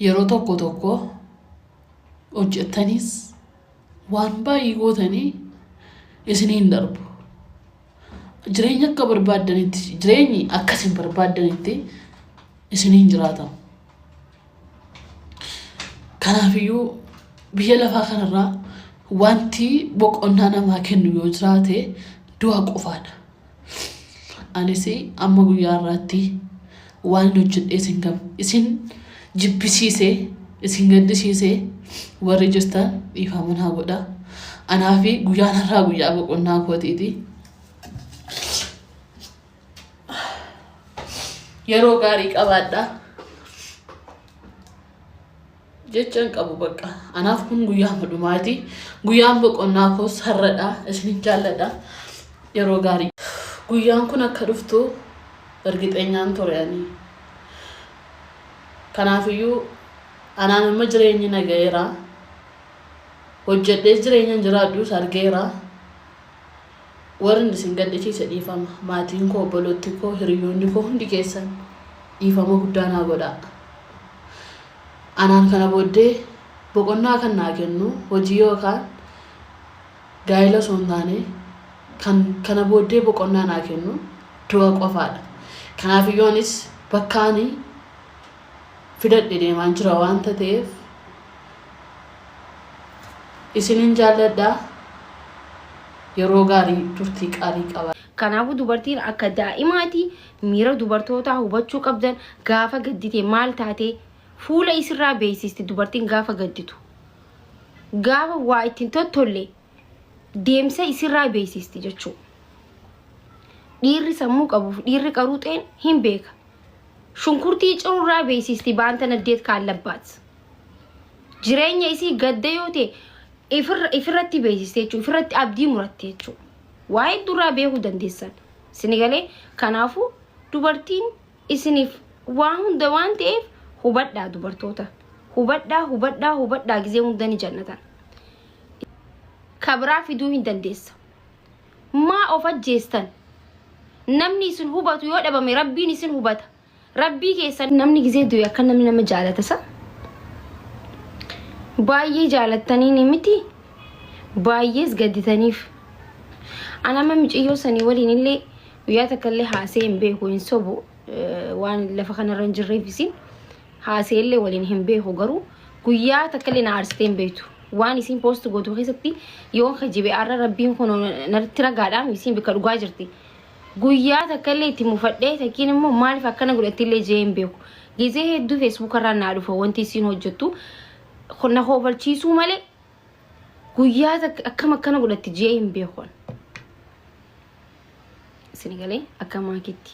yeroo tokko hojjettanis waan baay'ee gootanii isiniin darbu. Jireenya akka barbaadanitti jireenyi akkasiin barbaadanitti isiniin jiraatamu. Kanaafiyyuu biyya lafaa kanarraa wanti boqonnaa namaa kennu yoo jiraate du'a qofaadha. Anis amma guyyaa irratti waan hojjedhee isin jibbisiisee isin gaddisiisee warri jirtan dhiifama naa godhaa. Anaafi guyyaan irraa guyyaa boqonnaa kootiiti. Yeroo gaarii qabaadhaa. Jechaan qabu bakka. Anaaf kun guyyaa dhumaati. Guyyaan boqonnaa koos har'adha. Isin jaalladha. Yeroo gaarii. Guyyaan kun akka dhuftu ergixeenyaan tureani. Kanaafiyyuu anaan amma jireenyi nagayeera. Hojjedhee jireenya jiraadhus argeera. Warri isin gaddisiise dhiifama. Maatiin koo, obboloonni koo, hiriyoonni koo hundi keessan dhiifama guddaa naa godhaa. Anaan kana booddee boqonnaa kan naa kennu hojii yookaan gaa'ela osoo hin taane kana booddee boqonnaa naa kennu du'a qofaadha. Kanaafiyyoonis bakkaanii fidadhe deemaan jira waanta ta'eef isinin jaalladhaa. Yeroo gaarii turtii qaarii qaba. Kanaafuu dubartiin akka daa'imaati miira dubartootaa hubachuu qabdan gaafa gaddite maal taate fuula isirraa beeksisti dubartiin gaafa gadditu. Gaafa waa ittiin tottolle deemsa isirraa beeksisti jechuudha. Dhiirri sammuu qabuuf dhiirri qaruuxeen hin beeka. Shunkurtii cirurraa beeksisti baanta naddeet kaallabbaat. Jireenya isii gadda yoo ta'e ifirratti beeksiste jechuudha. Ifirratti abdii muratte jechuudha. Waa'ee duraa beekuu dandeessan. Sinigalee kanaafuu dubartiin isiniif waa hunda waan ta'eef hubadhaa dubartoota. Hubadhaa gizee hundani jannatan. Kabraa fiduu hin dandeessa. Maa of ajjeestan. Namni isin hubatu yoo dhabame rabbiin isin hubata. Rabbii keessan namni gizee du'e akka namni nama jaalatasa. Baay'ee jaalattanii miti. Baay'ees gadditaniif. Anama miiciyyoo sanii waliin illee guyyaa takka illee haasee hin beeku hin sobu waan lafa kanarra hin jirreefisi. Haasee illee waliin hin beeku garuu guyyaa takka illee na aarsitee hin beektu. Waan isin poost gootu keessatti yoo kajibe arra rabbiin kun narratti ragaadhaan isin bika dhugaa jirti. Guyyaa takka illee itti mufadhee takkiin immoo maaliif akkana godhatti illee jee hin beeku. Gizee hedduu Facebook irraa naa dhufa wanti isin hojjettu na hoobalchiisuu malee guyyaa akkam akkana godhatti jee hin beeku. Sinigalee akkam akitti.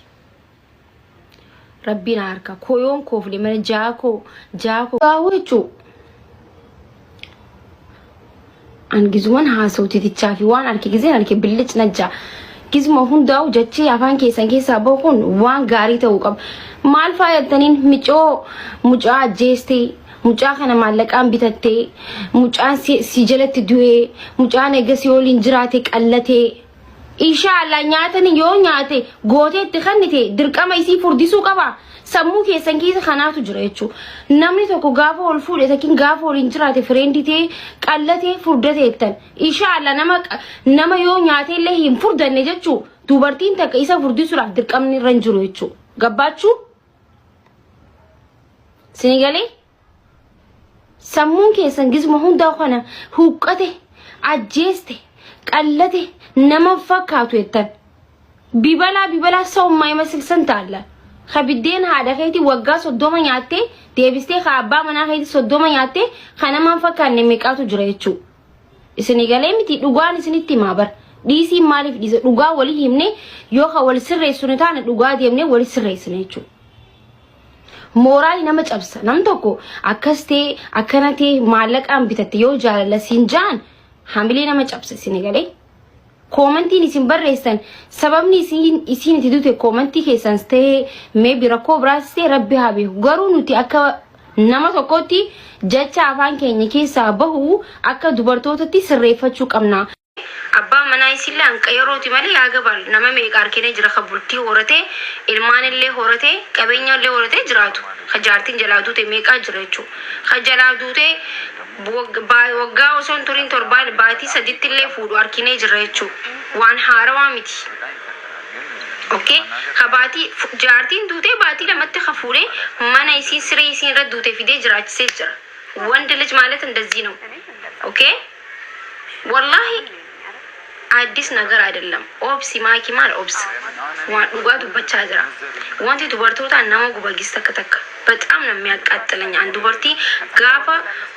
Rabbiin harka koyoon koofle mana jaakoo. Gaawuu jechuun an gizuman haasawti tichaa fi waan harki gizeen harki billic najjaa. Gizuma hundaa'u jechee afaan keessaa bahu kun waan gaarii ta'uu qaba. Maal faayattaniin mucaa ajjeestee mucaa kana maallaqaan bitattee mucaan si jalatti du'ee mucaan eegasii waliin jiraate qallatee. Inshallah nyaatani yoo nyaate gootee itti kannite dirqama isii furdisuu qaba. Sammuu keessan keessa kanaatu jira jechuudha. Namni tokko gaafa ol fuudhe takiin gaafa waliin jiraate fireenditee qallatee furdateettan. Inshallah nama yoo nyaate illee hin furdanne jechuudha. Dubartiin takka isa furdisuudhaaf dirqamni irra jiru jechuudha. Gabbaachuu? Sinigalee? Sammuun keessan gizuma hundaa kana huqqate ajjeeste. Qallate nama fakkaatu jettan bibalaa sawummaa imasilsan taalla. Khabiddeen haadha keetii waggaa 30 nyaattee deebistee abbaa manaa keetii 30 nyaattee kana man fakkaanne meeqaatu jira jechuudha. Isinigalee miti dhugaan isinitti himaa bar. Dhiisii maaliif dhiisa dhugaa walii himne yoo ka wal sirreessinu taane dhugaa deemnee wal sirreessine jechuudha. Mooraali nama cabsa. Nam tokko akkas ta'e akkana ta'e maallaqaan bitatte yoo jaalala siin jaan hamilee nama cabsa sinigalee. Komentiin isin barreessan sababni isin itti dute komentii keessan ta'e maybe rakkoo biraas ta'e rabbi haa beeku. Garuu nuti akka nama tokkotti jecha afaan keenya keessaa bahu akka dubartootatti sirreeffachuu qabna. Abbaan manaa isiillee qayyorooti malee yaagabaal nama meeqa arkine jira kabultii horate ilmaan illee horate qabeenya illee horate jiraatu hajaartiin jalaa duute meeqa jira jechuudha hajalaa duute waggaa osoo hin turin torbaan baatii sadiitti illee fuudhu arkine jira jechuudha waan haarawaa miti. Okay, kabati jaartiin duute baatii lamatti hafuure mana isiin siree isiin irra duute fidee jiraachisee jira. Wanda ልጅ ማለት እንደዚህ ነው. Okay? wallahi አዲስ ነገር አይደለም ኦብሲ ማኪ ማል ኦብስ ዋዱ ብቻ ጅራ ዋንቲ ዱበርቶታ ናማ ጉባጊስ ተከተከ በጣም ነው የሚያቃጥለኝ አንዱ በርቲ ጋፋ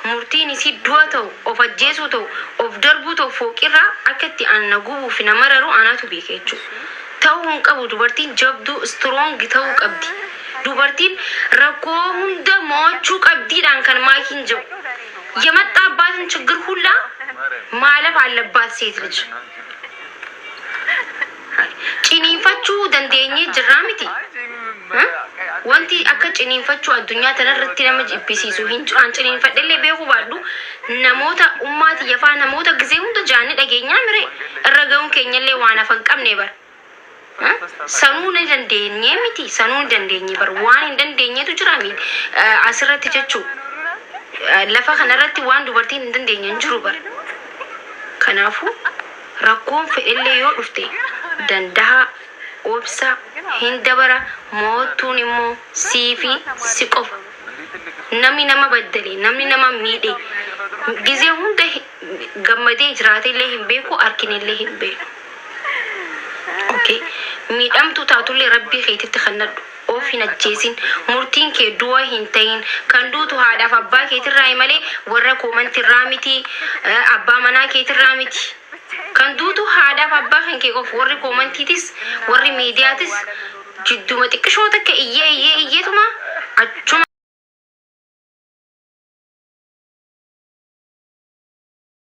ሙርቲኒ ሲዱዋተው ኦፈጄሱተው ኦፍ ደርቡተው ፎቂራ አከቲ አነጉቡ ፍነመረሩ አናቱ ቢከቹ ታውን ቀቡ ዱበርቲን ጀብዱ ስትሮንግ ተው ቀብዲ ዱበርቲን ረኮ ሁንደ ሞቹ ቀብዲ ዳንከን ማኪን ጀው የመጣባትን ችግር ሁላ ማለፍ አለባት ሴት ልጅ ጭኒንፈቹ ደንደኝ ጅራሚቲ ወንቲ አከ ጭኒንፈቹ አዱኛ ተነርቲ ለምጅ ኢፒሲሱ ሂንጭ አንጭኒን ፈደለ ቤሁ ባሉ ነሞታ ኡማት የፋ ነሞታ ጊዜ ሁንደ ጃኒ ደገኛ ምሬ እረገውን ከኘለ ዋና ፈንቀም ነበር ሰኑን ደንደኝ ሚቲ ሰኑን ደንደኝ በር ዋን ደንደኝቱ ጅራሚ አስረት ጀቹ ለፋ ከነርቲ ዋን ዱበርቲን ደንደኝ እንጅሩ በር ከናፉ rakkoon fedhillee yoo dhufte danda'a obsa hin dabara mootuun immoo siifi si qofa namni nama baddale namni nama miidhe gizee hunda gammadee jiraatellee hin beeku arkinellee hin beeku okay miidhamtu taatullee rabbii keetitti kannadhu of hin ajjeesin murtiin kee du'a hin ta'in kan duutu haadhaaf abbaa keetirraa malee warra koomantirraa miti abbaa manaa keetirraa miti kan duutu haadhaaf abbaa kan kee qof warri koomantiitis warri miidiyaatis jidduma xiqqishoo takka iyyee tuma achuma